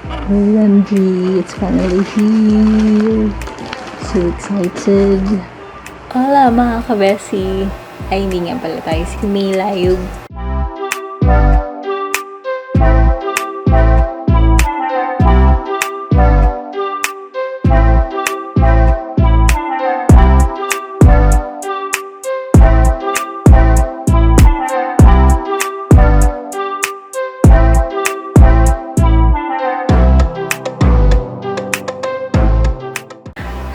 Laundry, it's finally here. So excited. Hola mga kabesi. Ay, hindi nga pala tayo. Si Mae Layug.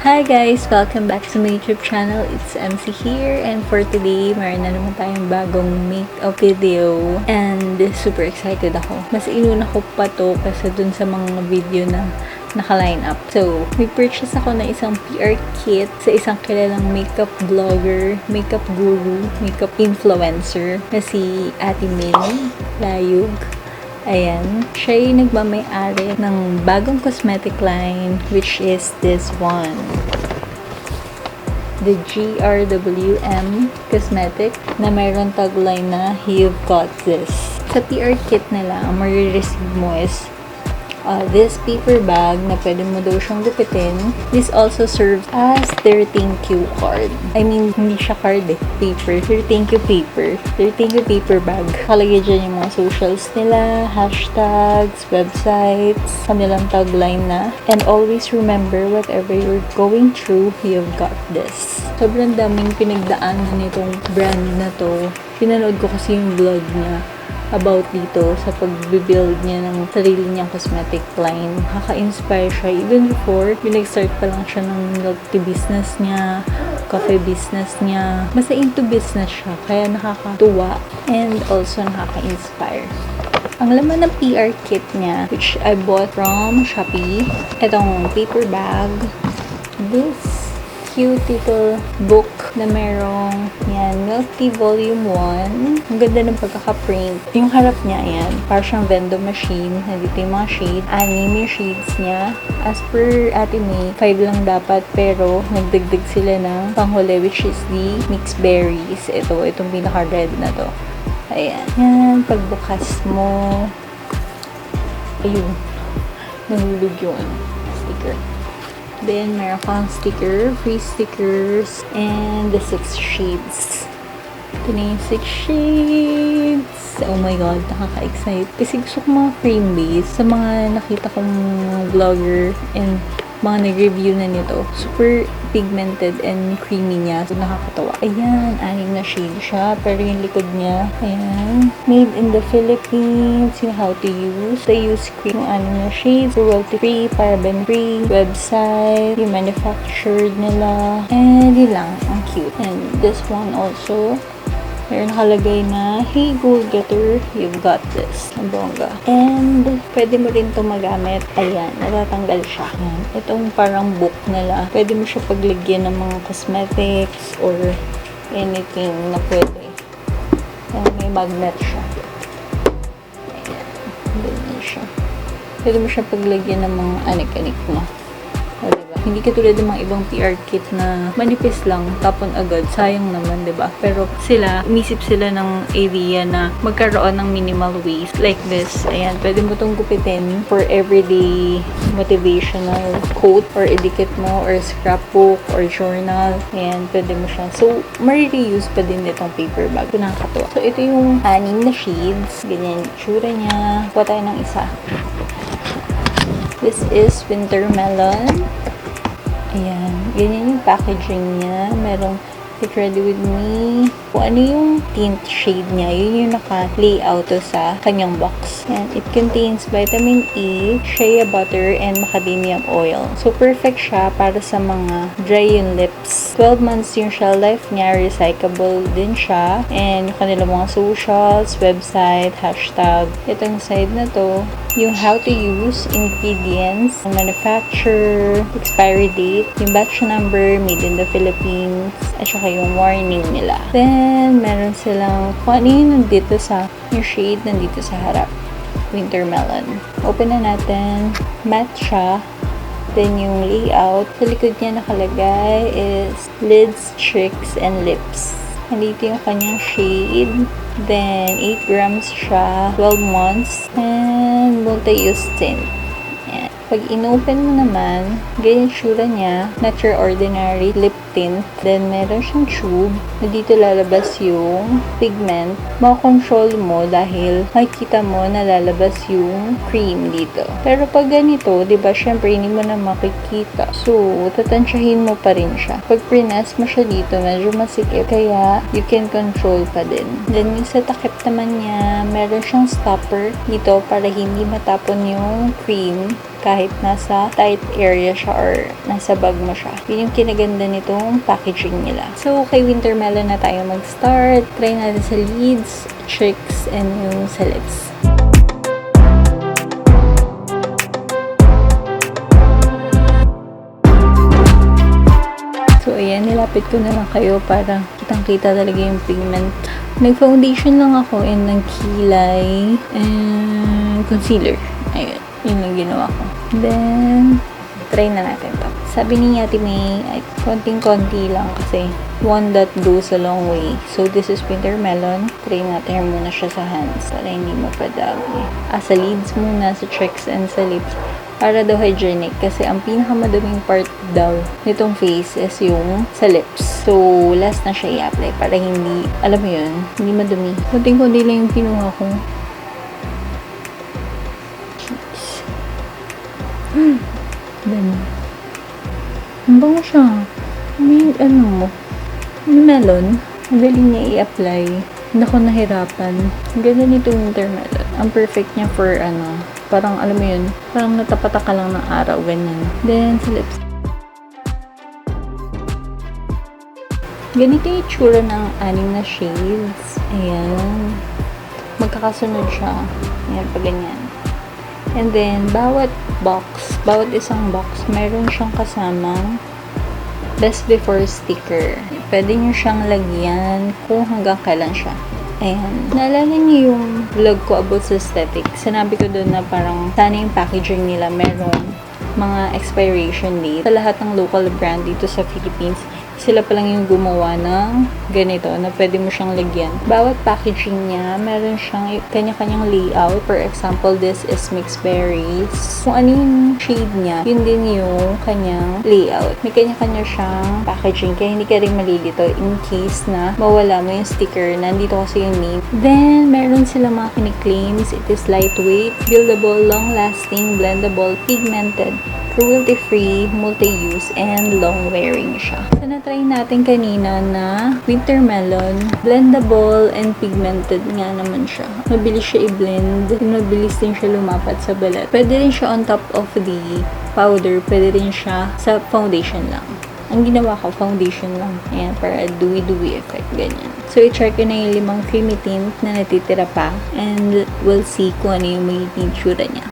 Hi guys! Welcome back to my YouTube channel. It's MC here, and for today, meron na naman tayong bagong makeup video. And super excited ako. Mas inuna ko pa to kasi dun sa mga video na naka-line up. So, may purchase ako na isang PR kit sa isang kilalang makeup vlogger, makeup guru, makeup influencer na si Ate Mae Layug. Ayan. Siya yung nagmamay-ari ng bagong cosmetic line, which is this one. The GRWM Cosmetics na mayroon tagline na, "You've got this." Sa PR kit nila, ang marireceive mo is this paper bag na pwede mo daw siyang gupitin. This also serves as their thank you card. I mean, hindi siya card paper. Their thank you paper. Their thank you paper bag. Kalagay dyan yung mga socials nila, hashtags, websites, kanilang tagline na. And always remember, whatever you're going through, you've got this. Sobrang daming pinagdaanan nitong brand na to. Pinanood ko kasi yung vlog niya about dito sa pag-build niya ng sarili niyang cosmetic line. Nakaka-inspire siya. Even before, nag-start pa lang siya ng milk tea business niya, coffee business niya. Basta into business siya. Kaya nakakatuwa and also nakaka-inspire. Ang laman ng PR kit niya, which I bought from Shopee, itong paper bag, this cute little book na merong yan, Milk Tea Volume 1. Ang ganda ng pagkaka-print. Yung harap niya, yan, parang siyang vending machine. Nandito yung mga shade. 6 yung shades niya. As per Ate Mae, 5 lang dapat, pero nagdagdag sila ng panghuli, which is the mixed berries. Itong pinaka-red na to. Ayan. Yan, pagbukas mo. Ayun. Nahulog yung sticker. Then, meron kang sticker, free stickers, and the 6 shades. Ito na yung 6 shades. Oh my god, nakaka-excite. Kasi gusto ko mga cream base. Sa mga nakita kong vlogger and mga nag-review na nito, super pigmented and creamy niya. So, nakakatawa. Ayan, 6 na shade siya. Pero yung likod niya, ayan. Made in the Philippines. Yung how to use. They use cream, yung 6 na shades. Cruelty-free, paraben-free. Website. Yung manufactured nila. And yun lang. Ang cute. And this one also, meron nakalagay na, "Hey, goal-getter, you've got this." Ang bongga. And, pwede mo rin itong magamit. Ayan, natatanggal siya. Ayan. Itong parang book nila. Pwede mo siya paglagyan ng mga cosmetics or anything na pwede. Ayan, may magnet siya. Ayan. Ganyan siya. Pwede mo siya paglagyan ng mga anik-anik mo. Hindi katulad ng mga ibang PR kit na manipis lang, tapon agad. Sayang naman, diba? Pero sila, umisip sila ng idea na magkaroon ng minimal waste. Like this. Ayan, pwede mo itong gupitin for everyday motivational quote or idikit mo or scrapbook or journal. Ayan, pwede mo siya. So, ma-reuse pa din itong paper bag. Ito nakakatawa. So, ito yung 6 na shades. Ganyan yung tsura niya. Kuha tayo ng isa. This is Wintermelon. Ayan. Ganyan yung packaging niya. Merong Get Ready With Me. Kung ano yung tint shade niya, yun yung naka-layout sa kanyang box. And it contains vitamin E, shea butter, and macadamia oil. So, perfect siya para sa mga dry yung lips. 12 months yung shelf life niya. Recyclable din siya. And yung kanilang mga socials, website, hashtag. Itong side na to, yung how to use, ingredients, manufacturer, expiry date, yung batch number, made in the Philippines, at saka yung warning nila. Then, meron silang kung ano yung nandito sa, yung shade nandito sa harap. Wintermelon. Open na natin. Matte siya. Then, yung layout, sa likod niya nakalagay is lids, cheeks, and lips. Nandito yung kanyang shade. Then, 8 grams siya. 12 months. And multi-use tint. Pag inopen mo naman, ganyan tsura niya. Not your ordinary lip tint. Then, meron siyang tube na dito lalabas yung pigment. Makakontrol mo dahil makikita mo na lalabas yung cream dito. Pero pag ganito, diba, syempre, hindi mo na makikita. So, tatansyahin mo pa rin siya. Pag prines mo siya dito, medyo masikip. Kaya, you can control pa din. Then, yung sa takip naman niya, meron siyang stopper dito para hindi matapon yung cream kahit nasa tight area siya or nasa bag mo siya. Yun yung kinaganda nitong packaging nila. So, kay Wintermelon na tayo mag-start. Try natin sa lids, cheeks, and yung sa lips. So, ayan, nilapit ko na lang kayo para kitang-kita talaga yung pigment. Nag-foundation lang ako and ng kilay and concealer. Ayun, yun lang ginawa ko. Then, try na natin to. Sabi ni Ate Mae, ay konting-konti lang kasi one that goes a long way. So, this is Wintermelon. Try natin muna siya sa hands para hindi mapadami. Sa lids muna, sa cheeks and sa lips. Para daw hygienic kasi ang pinakamadaming part daw nitong face is yung sa lips. So, last na siya i-apply para hindi, alam mo yun, hindi madumi. Kunting-kunti lang yung pinuha ko. Cheeks. Then, ang bango siya. May, melon. Madali niya i-apply. Hindi ako nahirapan. Ganda nito Wintermelon. Ang perfect niya for parang alam mo yun, parang natapata ka lang ng araw, ganyan. Then, sa lips. Ganito yung itsura ng 6 na shades. Ayan. Magkakasunod siya. Ayan, pa ganyan. And then, bawat isang box, meron siyang kasamang best before sticker. Pwede nyo siyang lagyan kung hanggang kailan siya. Ayan. Naalala niyo yung vlog ko about sa aesthetic. Sinabi ko doon na parang sana yung packaging nila meron mga expiration date. Sa lahat ng local brand dito sa Philippines, sila pa lang yung gumawa ng ganito na pwede mo siyang lagyan. Bawat packaging niya, meron siyang kanya-kanyang layout. For example, this is mixed berries. Kung ano yung shade niya, yun din yung kanyang layout. May kanya-kanya siyang packaging kaya hindi ka rin malilito in case na mawala mo yung sticker. Nandito kasi yung name. Then, meron sila mga kiniklaims. It is lightweight, buildable, long-lasting, blendable, pigmented, cruelty-free, multi-use, and long-wearing siya. So, na-try natin kanina na Wintermelon, blendable and pigmented nga naman siya. Mabilis siya i-blend, mabilis din siya lumapat sa balat. Pwede rin siya on top of the powder, pwede rin siya sa foundation lang. Ang ginawa ko, foundation lang. Ayan, para dewy-dewy effect, ganyan. So, i-check ko na yung 5 creamy tint na natitira pa and we'll see kung ano yung magiging tsura niya.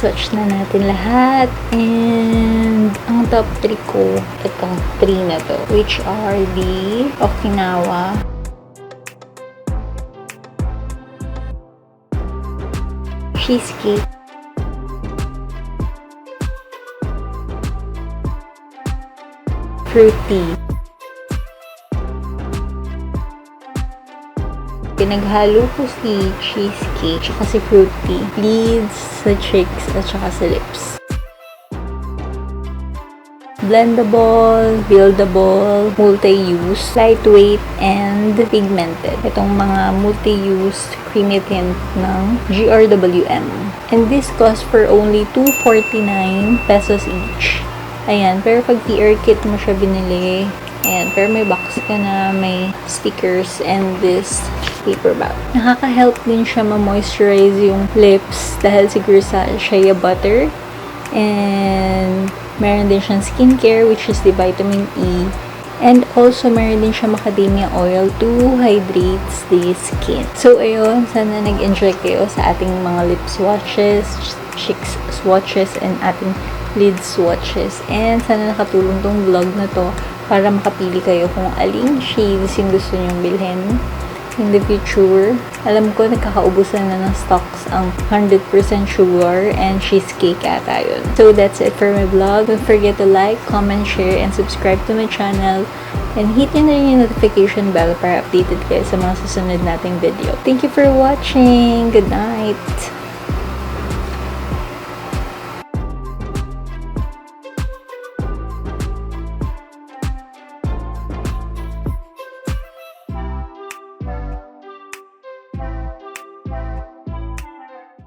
swatch na natin lahat. And ang top 3 ko, itong 3 na to, which are the Okinawa, Cheesecake, Fruity. Pinaghalo ko si Cheesecake tsaka si Fruity, lids sa cheeks at saka sa lips. Blendable, buildable, multi-use, lightweight, and pigmented. Itong mga multi-use creamy tint ng GRWM. And this cost for only 249 pesos each. Ayan, pero pag PR kit mo siya binili, ayan, pero may box ka na, may stickers, and this paper bag. Nakaka-help din siya ma-moisturize yung lips dahil siguro sa shea butter. And meron din siyang skincare, which is the vitamin E. And also, meron din siyang macadamia oil to hydrate the skin. So, ayun, sana nag-enjoy kayo sa ating mga lip swatches, cheeks swatches, and ating lid swatches. And sana nakatulong tong vlog na to para makapili kayo kung aling shades yung gusto nyong bilhin in the future. Alam ko, nagkakaubusan na ng stocks ang 100% sugar and cheesecake ata yun. So, that's it for my vlog. Don't forget to like, comment, share, and subscribe to my channel. And hit nyo na rin yung notification bell para updated kayo sa mga susunod nating video. Thank you for watching! Good night!